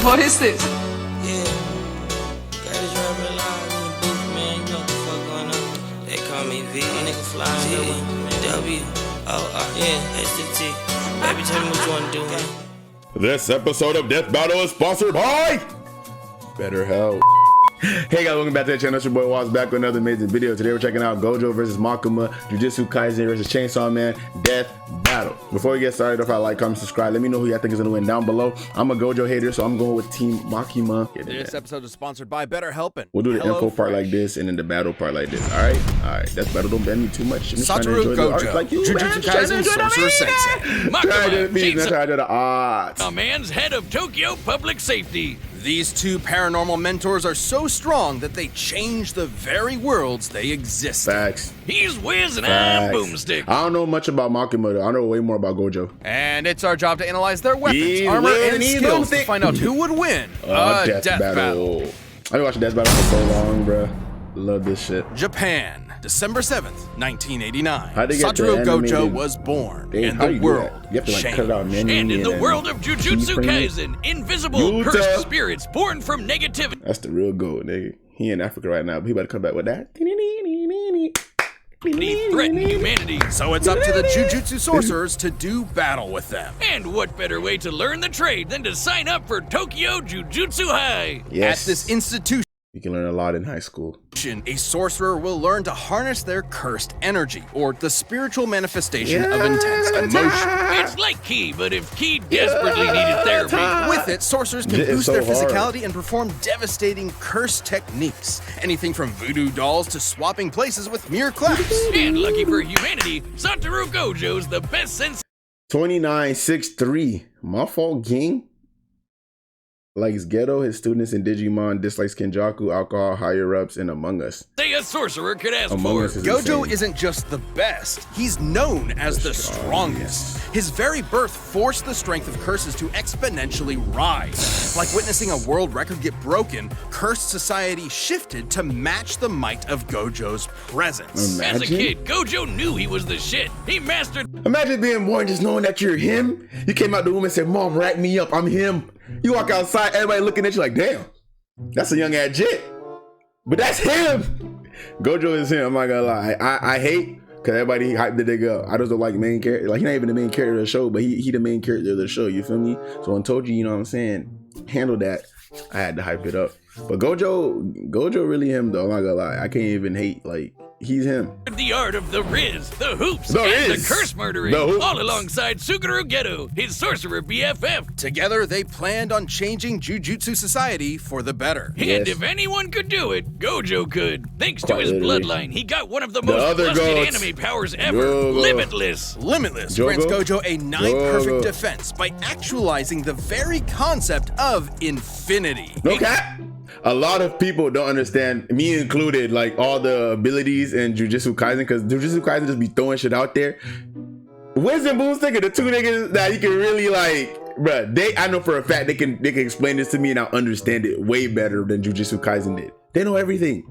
What is this? Yeah, gotta drop a line in the booth, man. You know what the fuck going on. They call me V, nigga flying W, yeah, SDT. Baby, tell me what you wanna do, man. This episode of Deathbattle is sponsored by BetterHelp. Hey guys, welcome back to the channel. It's your boy Waz back with another amazing video. Today we're checking out Gojo versus Makima, Jujutsu Kaisen versus Chainsaw Man, Death Battle. Before we get started, if I like, comment, subscribe. Let me know who y'all think is gonna win down below. I'm a Gojo hater, so I'm going with Team Makima. This episode is sponsored by BetterHelp. We'll do the info part like this and then the battle part like this. Alright? Alright. Death Battle, don't bend me too much. I'm just trying to enjoy the art like you, Jujutsu Kaisen, Sorcerer Sensei. Makima, the odds. A man's head of Tokyo Public Safety. These two paranormal mentors are so strong that they change the very worlds they exist in. Facts. He's Wiz and I'm Boomstick. I don't know much about Makima though. I know way more about Gojo. And it's our job to analyze their weapons, armor, and skills to find out who would win a Death Battle. I've been watching Death Battle for so long, bro. Love this shit. Japan, December 7th, 1989. How'd they get Satoru the animated... Gojo was born, and how the you world you have to like changed. cut it out, man. And in the world of Jujutsu Kaisen, invisible, cursed spirits born from negativity. That's the real goat, nigga. He in Africa right now, but he about to come back with that. He threatened humanity. So it's up to the Jujutsu sorcerers to do battle with them. And what better way to learn the trade than to sign up for Tokyo Jujutsu High? Yes. At this institution, you can learn a lot in high school. a sorcerer will learn to harness their cursed energy, or the spiritual manifestation of intense emotion. It's like Ki, but if Ki desperately needed therapy. With it, sorcerers can boost their physicality and perform devastating curse techniques. Anything from voodoo dolls to swapping places with mere claps. And lucky for humanity, Satoru Gojo's the best sense. 2963. My fault, gang. Likes ghetto, his students in Digimon, dislikes Kenjaku, alcohol, higher-ups, and Among Us. Say a sorcerer could ask Among for. Us is Gojo insane. isn't just the best, he's known as the strongest. His very birth forced the strength of curses to exponentially rise. Like witnessing a world record get broken, cursed society shifted to match the might of Gojo's presence. Imagine? As a kid, Gojo knew he was the shit. He mastered. Imagine being born just knowing that you're him. You came out the womb and said, "Mom, rack me up, I'm him." You walk outside, everybody looking at you like, damn, that's a young ass jit. But that's him. Gojo is him, I'm not gonna lie. I hate, because everybody hyped the nigga up. I just don't like main character. Like, he not even the main character of the show, but he the main character of the show, you feel me? So when Toji, you know what I'm saying, handle that, I had to hype it up. But Gojo really him though, I'm not gonna lie. I can't even hate, like, he's him. The art of the Riz, the hoops, and the curse murdering, all alongside Suguru Geto, his sorcerer BFF. Together, they planned on changing Jujutsu society for the better. And if anyone could do it, Gojo could. Thanks to his bloodline, he got one of the most busted anime powers ever, Limitless. Limitless grants Gojo a nigh-perfect defense by actualizing the very concept of infinity. No cap. A lot of people don't understand, me included, like all the abilities in Jujutsu Kaisen, because Jujutsu Kaisen just be throwing shit out there. Wiz and Boomstick are the two niggas that you can really like, bruh, I know for a fact they can explain this to me and I'll understand it way better than Jujutsu Kaisen did. They know everything.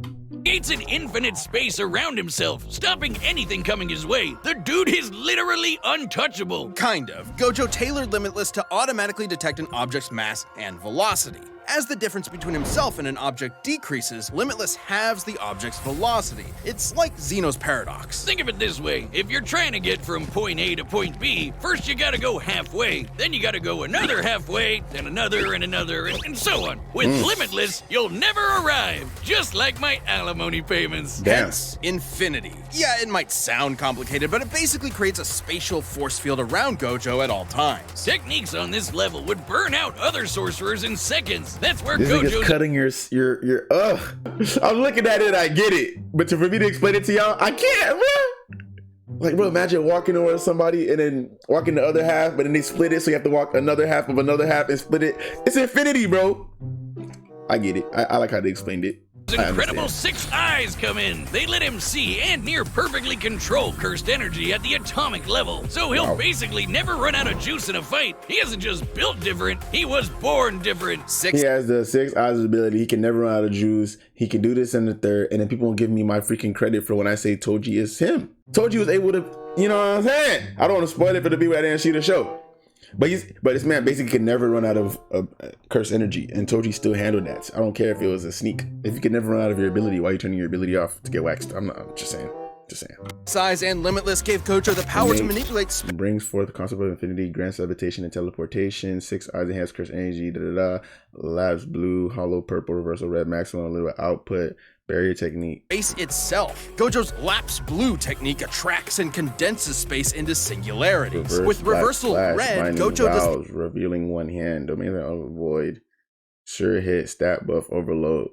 Creates an infinite space around himself, stopping anything coming his way. The dude is literally untouchable. Kind of. Gojo tailored Limitless to automatically detect an object's mass and velocity. As the difference between himself and an object decreases, Limitless halves the object's velocity. It's like Zeno's paradox. Think of it this way. If you're trying to get from point A to point B, first you gotta go halfway, then you gotta go another halfway, then another and another, and so on. With Limitless, you'll never arrive, just like my alimony payments. Hence, infinity. Yeah, it might sound complicated, but it basically creates a spatial force field around Gojo at all times. Techniques on this level would burn out other sorcerers in seconds. That's where This nigga's Gojo's cutting your I'm looking at it, I get it. But for me to explain it to y'all, I can't, bro. Like, bro, imagine walking over somebody and then walking the other half, but then they split it, so you have to walk another half of another half and split it. It's infinity, bro. I get it. I like how they explained it. incredible 6 eyes come in. They let him see and near perfectly control cursed energy at the atomic level. So he'll basically never run out of juice in a fight. He isn't just built different, he was born different. He has the 6 eyes ability. He can never run out of juice. He can do this in the third, and then people won't give me my freaking credit for when I say Toji is him. Toji was able to, you know what I'm saying? I don't want to spoil it for the people that didn't see the show. But this man basically can never run out of cursed energy, and Toji still handled that. I don't care if it was a sneak. If you can never run out of your ability, why are you turning your ability off to get waxed? I'm just saying. Size and Limitless gave Gojo the power to manipulate. Brings forth the concept of infinity, grants levitation and teleportation. 6 eyes enhance cursed energy. Labs blue, hollow purple, reversal red, maximum little output. Barrier technique. Space itself. Gojo's Lapse Blue technique attracts and condenses space into singularities. With Reversal Red, Gojo does revealing one hand. Domain of void. Sure hit. Stat buff. Overload.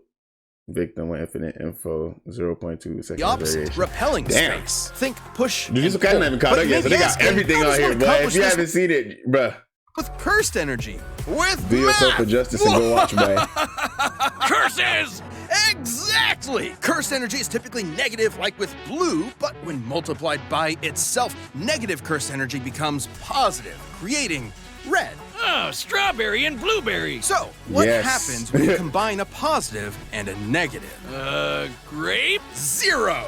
Victim with infinite info. 0.2 seconds. The opposite. Variation. Repelling space. Think push. Jujutsu Kaisen not even caught up yet, so they got everything on here, but if you haven't seen it, bruh. With cursed energy. With do yourself a justice and go watch, man. Curses! Exactly! Cursed energy is typically negative, like with blue, but when multiplied by itself, negative cursed energy becomes positive, creating red. Oh, strawberry and blueberry. So, what happens when you combine a positive and a negative? Grape? 0!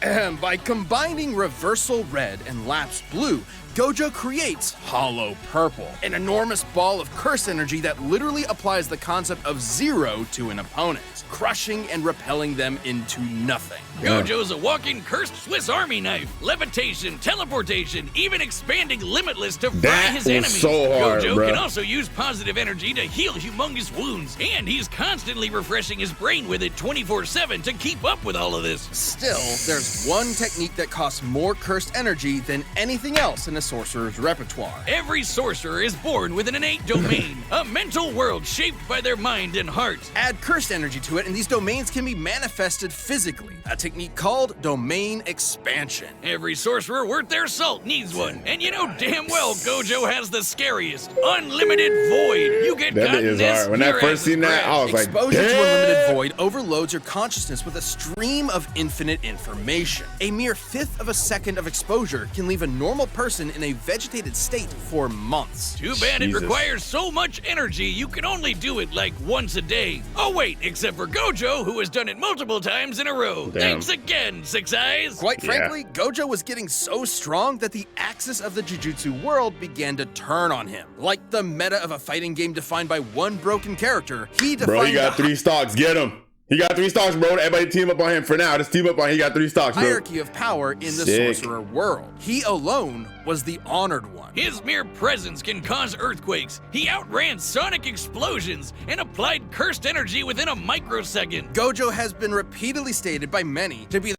And by combining Reversal Red and Lapse Blue, Gojo creates Hollow Purple, an enormous ball of curse energy that literally applies the concept of 0 to an opponent, crushing and repelling them into nothing. Gojo's a walking cursed Swiss Army knife. Levitation, teleportation, even expanding Limitless to fry his enemies. So hard, Gojo bro. can also use positive energy to heal humongous wounds, and he's constantly refreshing his brain with it 24/7 to keep up with all of this. Still, there's one technique that costs more cursed energy than anything else in a sorcerer's repertoire. Every sorcerer is born with an innate domain, a mental world shaped by their mind and heart. Add cursed energy to it, and these domains can be manifested physically. A technique called domain expansion. Every sorcerer worth their salt needs one, and you know damn well Gojo has the scariest, unlimited void. You get that caught in is this, hard. When I your first ass is seen that, grabbed. I was like, Exposure to unlimited void overloads your consciousness with a stream of infinite information. A mere fifth of a second of exposure can leave a normal person in a vegetated state for months. Too bad Jesus. it requires so much energy you can only do it like once a day. Oh wait, except for Gojo, who has done it multiple times in a row. Damn. Thanks again, Six Eyes. Quite frankly, Gojo was getting so strong that the axis of the Jujutsu world began to turn on him. Like the meta of a fighting game defined by one broken character, he defined bro, he got 3 stocks. Get him. He got 3 stocks, bro. Everybody team up on him for now. Just team up on him. He got 3 stocks, bro. hierarchy of power in the sorcerer world. He alone was the honored one. His mere presence can cause earthquakes. He outran sonic explosions and applied cursed energy within a microsecond. Gojo has been repeatedly stated by many to be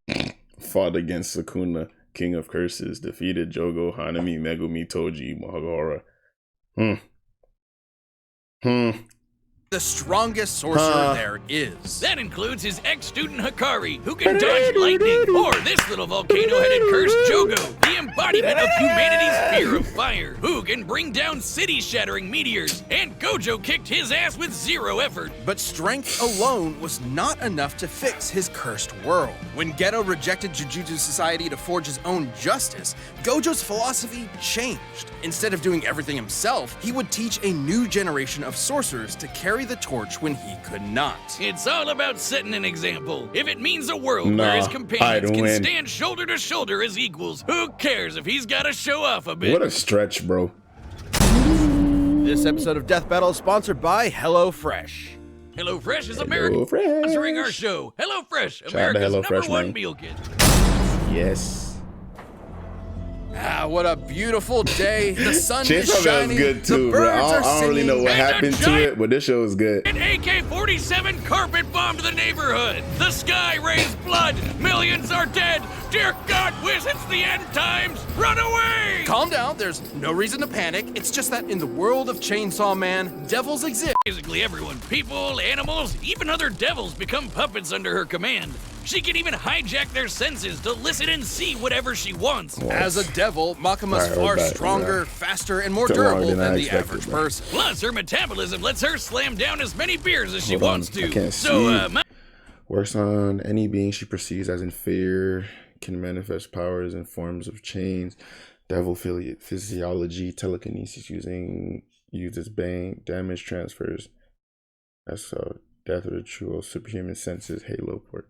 Fought against Sukuna, King of Curses. Defeated Jogo, Hanami, Megumi, Toji, Mahagara. the strongest sorcerer there is. That includes his ex-student Hikari, who can dodge lightning, or this little volcano-headed cursed Jogo, the embodiment of humanity's fear of fire, who can bring down city-shattering meteors, and Gojo kicked his ass with 0 effort. But strength alone was not enough to fix his cursed world. When Geto rejected Jujutsu Society to forge his own justice, Gojo's philosophy changed. Instead of doing everything himself, he would teach a new generation of sorcerers to carry the torch when he could not. It's all about setting an example. If it means a world where his companions can stand shoulder to shoulder as equals, who cares if he's got to show off a bit? What a stretch, bro. This episode of Deathbattle is sponsored by HelloFresh. HelloFresh is America sponsoring our show. HelloFresh, Shout out to America's HelloFresh, #1 man. meal kit. Yes. Ah, what a beautiful day. The sun is Chainsaw Man shining. was good too, the bro. birds are I don't really know singing. what And a happened to giant- it, but this show is good. An AK-47 carpet bombed the neighborhood. The sky raised blood. Millions are dead. Dear God, Wiz, it's the end times. Run away! Calm down, there's no reason to panic. It's just that in the world of Chainsaw Man, devils exist. Basically everyone, people, animals, even other devils become puppets under her command. She can even hijack their senses to listen and see whatever she wants. As a devil, Makima's Alright, far we're back, stronger, faster, and more Took longer durable than I than the expected, average bro. person. Plus, her metabolism lets her slam down as many beers as she Hold on, wants I to. can't So, see. Works on any being she perceives as inferior, can manifest powers in forms of chains, devil physiology, telekinesis uses bang, damage transfers. That's death of the true superhuman senses, halo port.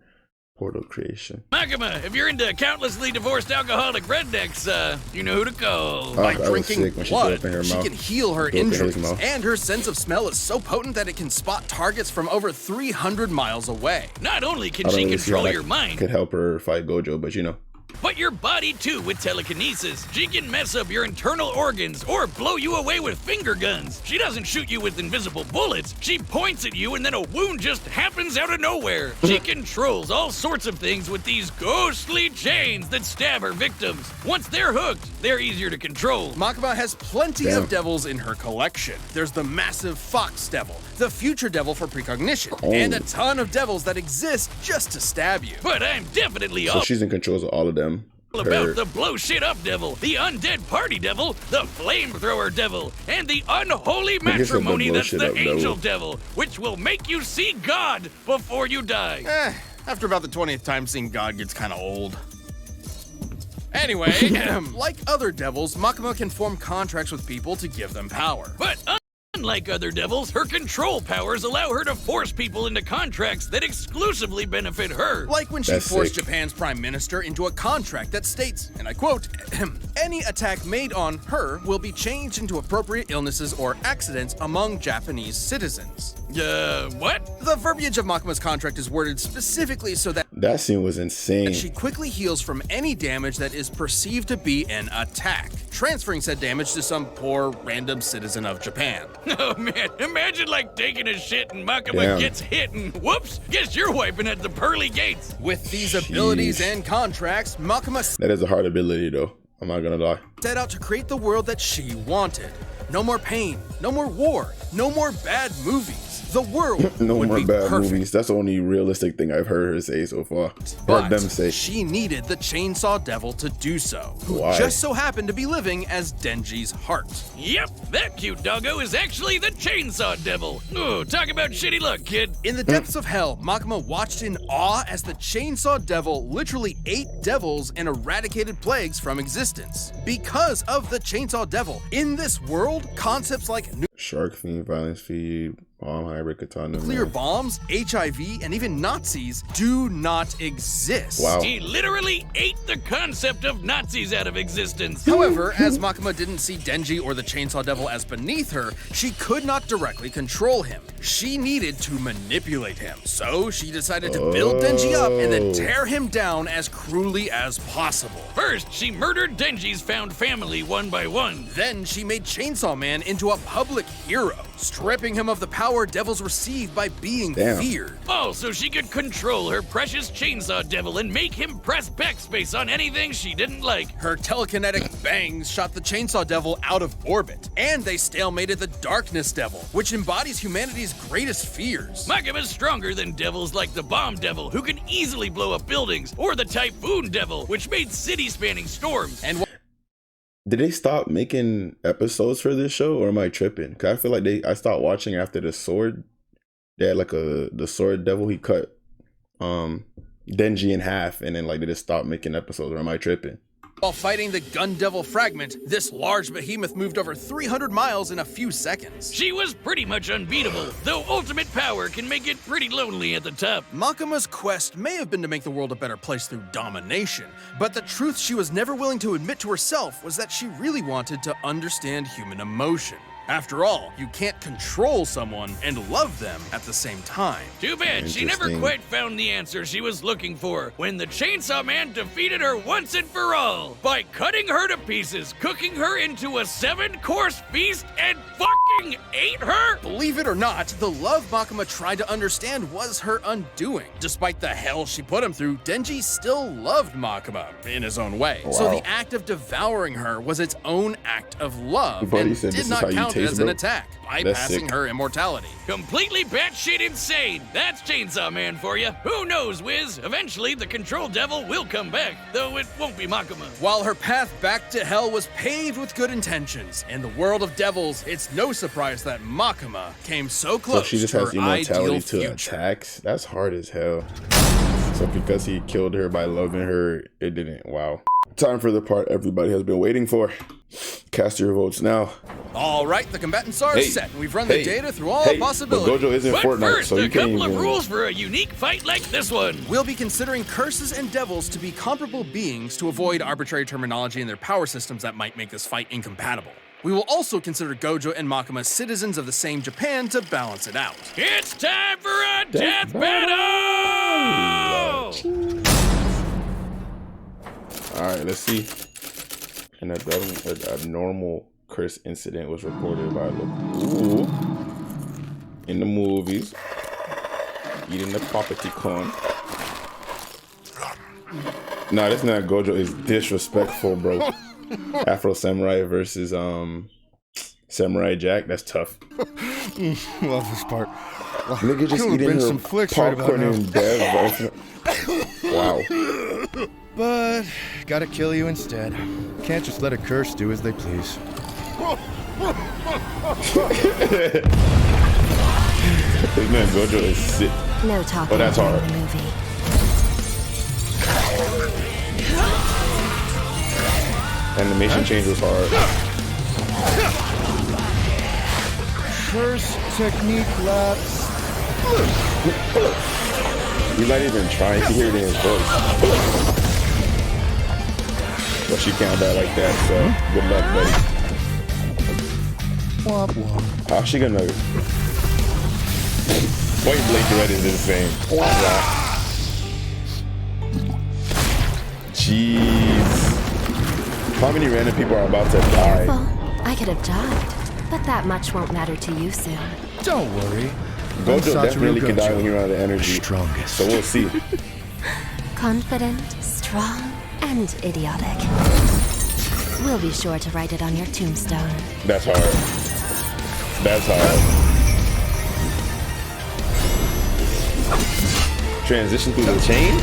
Portal creation. Makima, if you're into countlessly divorced alcoholic rednecks, you know who to call. Oh, By that was drinking sick when she threw blood, up in her she mouth. can heal her Threw up in his injuries, mouth. and her sense of smell is so potent that it can spot targets from over 300 miles away. Not only can I don't she really see how control that your mind, could help her fight Gojo, but you know. but your body too with telekinesis. She can mess up your internal organs or blow you away with finger guns. She doesn't shoot you with invisible bullets. She points at you and then a wound just happens out of nowhere. She controls all sorts of things with these ghostly chains that stab her victims. Once they're hooked, they're easier to control. Makima has plenty Damn. of devils in her collection. There's the massive Fox Devil, the Future Devil for precognition, and a ton of devils that exist just to stab you. But I'm definitely So all she's in control of all of them. about the blow shit up devil, the undead party devil, the flamethrower devil, and the unholy guess it's the matrimony blow that's shit the up devil. angel devil, which will make you see God before you die. After about the 20th time, seeing God gets kind of old. Anyway, like other devils, Makima can form contracts with people to give them power. But unlike other devils, her control powers allow her to force people into contracts that exclusively benefit her. Like when she That's forced sick. Japan's prime minister into a contract that states, and I quote, any attack made on her will be changed into appropriate illnesses or accidents among Japanese citizens. What? The verbiage of Makima's contract is worded specifically so that That scene was insane. she quickly heals from any damage that is perceived to be an attack, transferring said damage to some poor random citizen of Japan. Oh man, imagine like taking a shit and Makima Damn. gets hit and whoops, guess you're wiping at the pearly gates. With these abilities Sheesh. and contracts, Makima That is a hard ability though. I'm not gonna lie. set out to create the world that she wanted. No more pain, no more war, no more bad movies. The world No would more be bad perfect. movies. That's the only realistic thing I've heard her say so far. But Heard them say. she needed the Chainsaw Devil to do so, who Why? just so happened to be living as Denji's heart. Yep, that cute doggo is actually the chainsaw devil. Oh, talk about shitty luck, kid. In the depths of hell, Makima watched in awe as the Chainsaw Devil literally ate devils and eradicated plagues from existence. Because of the Chainsaw Devil, in this world, concepts like Shark fiend, violence feed, bomb hybrid katana. nuclear man. bombs, HIV, and even Nazis do not exist. Wow. He literally ate the concept of Nazis out of existence. However, as Makima didn't see Denji or the Chainsaw Devil as beneath her, she could not directly control him. She needed to manipulate him. So she decided to build Denji up and then tear him down as cruelly as possible. First, she murdered Denji's found family one by one. Then she made Chainsaw Man into a public hero, stripping him of the power devils receive by being Damn. feared. Oh, so she could control her precious chainsaw devil and make him press backspace on anything she didn't like. Her telekinetic bangs shot the Chainsaw Devil out of orbit, and they stalemated the Darkness Devil, which embodies humanity's greatest fears. Makima's stronger than devils like the Bomb Devil, who can easily blow up buildings, or the Typhoon Devil, which made city-spanning storms. And Did they stop making episodes for this show, or am I tripping? Cause I feel like I stopped watching after the sword. They had like the sword devil. He cut Denji in half, and then like they just stopped making episodes. Or am I tripping? while fighting the Gun Devil Fragment, this large behemoth moved over 300 miles in a few seconds. She was pretty much unbeatable, though ultimate power can make it pretty lonely at the top. Makima's quest may have been to make the world a better place through domination, but the truth she was never willing to admit to herself was that she really wanted to understand human emotion. After all, you can't control someone and love them at the same time. Too bad she never Interesting. quite found the answer she was looking for when the Chainsaw Man defeated her once and for all by cutting her to pieces, cooking her into a 7-course feast, and fucking ate her? Believe it or not, the love Makima tried to understand was her undoing. Despite the hell she put him through, Denji still loved Makima in his own way. So Wow. the act of devouring her was its own act of love Buddy and said, did "This is not how you count taste, as an bro." attack, That's bypassing sick. her immortality. Completely batshit insane. That's Chainsaw Man for you. Who knows, Wiz? Eventually, the Control Devil will come back, though it won't be Makima. While her path back to hell was paved with good intentions, in the world of devils, it's no surprise that Makima came so close So she just to has her ideal immortality to future. attacks. That's hard as hell. So because he killed her by loving her, it didn't. Wow. Time for the part everybody has been waiting for. Cast your votes now. All right, the combatants are Hey. set. We've run the data through all But possibilities. Gojo isn't But Fortnite, first, so a you can't couple even. of rules for a unique fight like this one. We'll be considering curses and devils to be comparable beings to avoid arbitrary terminology in their power systems that might make this fight incompatible. We will also consider Gojo and Makima citizens of the same Japan to balance it out. It's time for a death battle! All right, let's see. An abnormal curse incident was reported by Ooh. In the movies. Eating the property corn. Nah, that's not Gojo. It's disrespectful, bro. Afro Samurai versus Samurai Jack. That's tough. Love this part. Nigga just Could've eating been her some flicks right about popcorn now. and dev. Wow. But gotta kill you instead. Can't just let a curse do as they please. This man Gojo is sick. No talking Oh, that's during hard. the movie. Animation change was hard. Curse technique laps. He's not even trying to hear it in his voice. But she can't die like that, so good luck, buddy. Womp womp. How's she gonna... Point Blank Red is insane. Jeez. How many random people are about to die? Careful. I could have died, but that much won't matter to you soon. Don't worry. Gojo Satoru definitely can die Gojo. when you're out of energy. Strongest. So we'll see. Confident, strong, and idiotic. We'll be sure to write it on your tombstone. That's hard. That's hard. Transition through the chain?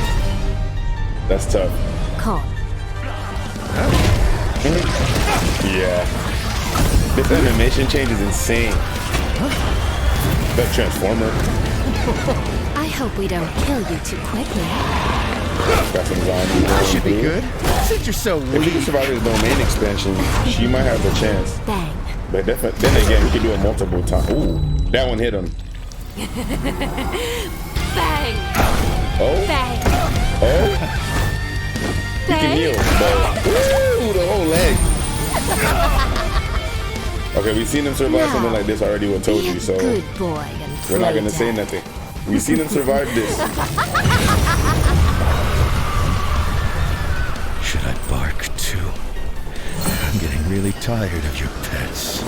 That's tough. Calm. Yeah. This animation change is insane. That Transformer. I hope we don't kill you too quickly. Got some zombies. That should be good. Since you're so If he weak. can survive his domain expansion, she might have a chance. Bang. But definitely, then again, he can do it multiple times. Ooh, that one hit him. Bang! Oh, Bang! oh, he can Bang! heal. But, ooh, the whole leg. Okay, we've seen him survive Now, something like this already with Be a Toji, so good boy and we're not play gonna say dead. nothing. We've seen him survive this. Should I bark too? I'm getting really tired of your pets.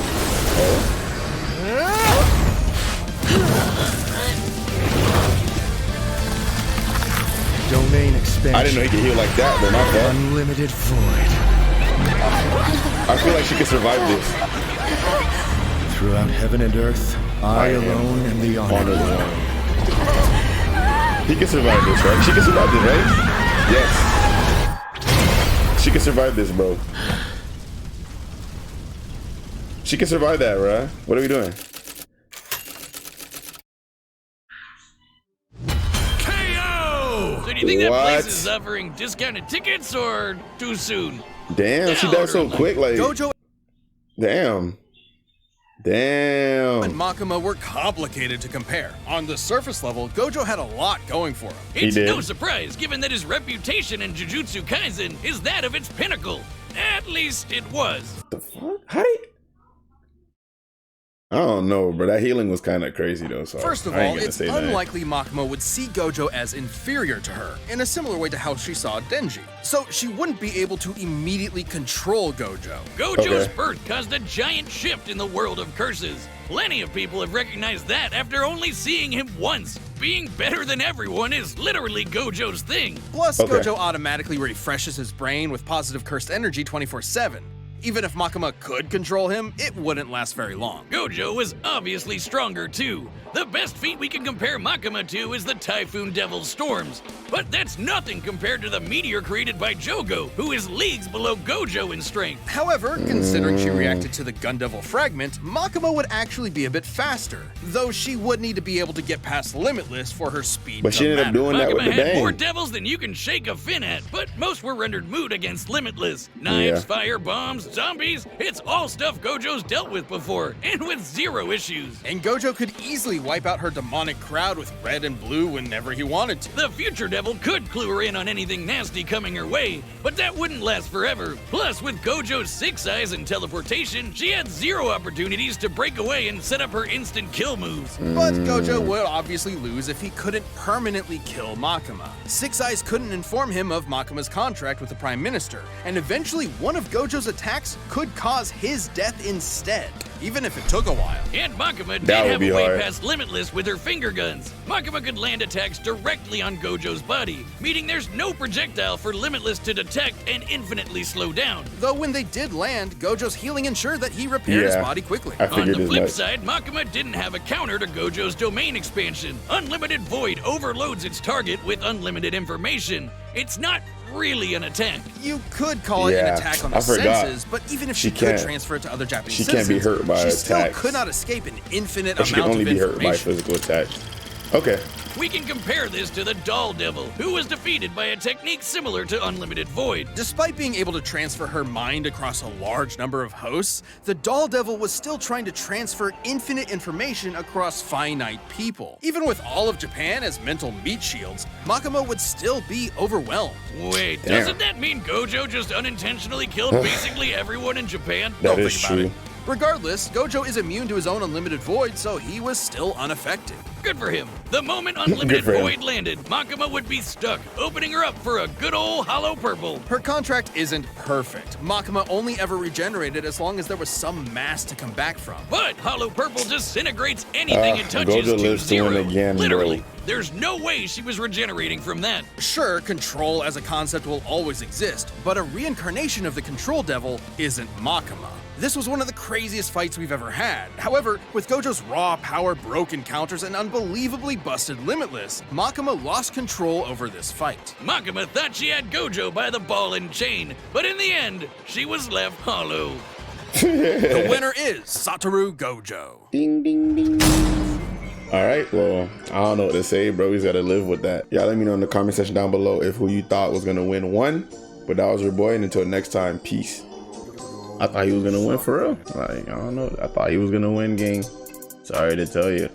Domain expansion. I didn't know he could heal like that, but not that. Unlimited void. I feel like she could survive this. Throughout heaven and earth, I am alone am the Honored honored one. one. He can survive this, right? She can survive this, right? Yes. She can survive this, bro. She can survive that, right? What are we doing? KO! So do you think that What? place is offering discounted tickets or too soon? Damn, she died so quick, like, Gojo damn. and Damn. Makima were complicated to compare. On the surface level, Gojo had a lot going for him. It's did. no surprise, given that his reputation in Jujutsu Kaisen is that of its pinnacle. At least it was. The fuck? How did... I don't know, but that healing was kind of crazy, though, so First of I ain't all, gonna it's say that. unlikely Makima would see Gojo as inferior to her, in a similar way to how she saw Denji. So she wouldn't be able to immediately control Gojo. Gojo's Okay. birth caused a giant shift in the world of curses. Plenty of people have recognized that after only seeing him once. Being better than everyone is literally Gojo's thing. Plus, Okay. Gojo automatically refreshes his brain with positive cursed energy 24/7. Even if Makima could control him, it wouldn't last very long. Gojo was obviously stronger too. The best feat we can compare Makima to is the Typhoon Devil's Storms. But that's nothing compared to the meteor created by Jogo, who is leagues below Gojo in strength. However, considering she reacted to the Gun Devil fragment, Makima would actually be a bit faster, though she would need to be able to get past Limitless for her speed But to she ended up matter. doing that with Makima the had more bang. devils than you can shake a fin at, but most were rendered moot against Limitless. Knives, Yeah. fire, bombs, Zombies? It's all stuff Gojo's dealt with before, and with zero issues. And Gojo could easily wipe out her demonic crowd with red and blue whenever he wanted to. The future devil could clue her in on anything nasty coming her way, but that wouldn't last forever. Plus, with Gojo's 6 eyes and teleportation, she had zero opportunities to break away and set up her instant kill moves. But Gojo would obviously lose if he couldn't permanently kill Makima. 6 Eyes couldn't inform him of Makima's contract with the Prime Minister, and eventually one of Gojo's attacks could cause his death instead, even if it took a while. And Makima did That would have be a way hard. past Limitless with her finger guns. Makima could land attacks directly on Gojo's body, meaning there's no projectile for Limitless to detect and infinitely slow down. Though when they did land, Gojo's healing ensured that he repaired his Yeah. body quickly. I On figured the as flip much. side, Makima didn't have a counter to Gojo's domain expansion. Unlimited Void overloads its target with unlimited information. It's not really an attack. You could call it an Yeah, attack on I the forgot. senses, but even if She she could can't. transfer it to other Japanese She can't be citizens, hurt by she still attacks. could not escape an infinite But she can amount only of be hurt by information. physical attack. Okay. We can compare this to the Doll Devil, who was defeated by a technique similar to Unlimited Void. Despite being able to transfer her mind across a large number of hosts, the Doll Devil was still trying to transfer infinite information across finite people. Even with all of Japan as mental meat shields, Makima would still be overwhelmed. Wait, Damn. doesn't that mean Gojo just unintentionally killed basically everyone in Japan? That Don't is think about true. it. Regardless, Gojo is immune to his own unlimited void, so he was still unaffected. Good for him. The moment Unlimited for him. Void landed, Makima would be stuck, opening her up for a good old hollow purple. Her contract isn't perfect. Makima only ever regenerated as long as there was some mass to come back from. But hollow purple disintegrates anything it touches Gojo to lives to win zero. again, bro. Literally. There's no way she was regenerating from that. Sure, control as a concept will always exist, but a reincarnation of the Control Devil isn't Makima. This was one of the craziest fights we've ever had. However, with Gojo's raw power, broken counters, and unbelievably busted Limitless, Makima lost control over this fight. Makima thought she had Gojo by the ball and chain, but in the end, she was left hollow. The winner is Satoru Gojo. Ding, ding, ding. All right, well, I don't know what to say, bro. We just gotta live with that. Y'all let me know in the comment section down below if who you thought was gonna win won. But that was your boy, and until next time, peace. I thought he was gonna win for real. Like, I don't know. I thought he was gonna win, gang. Sorry to tell you.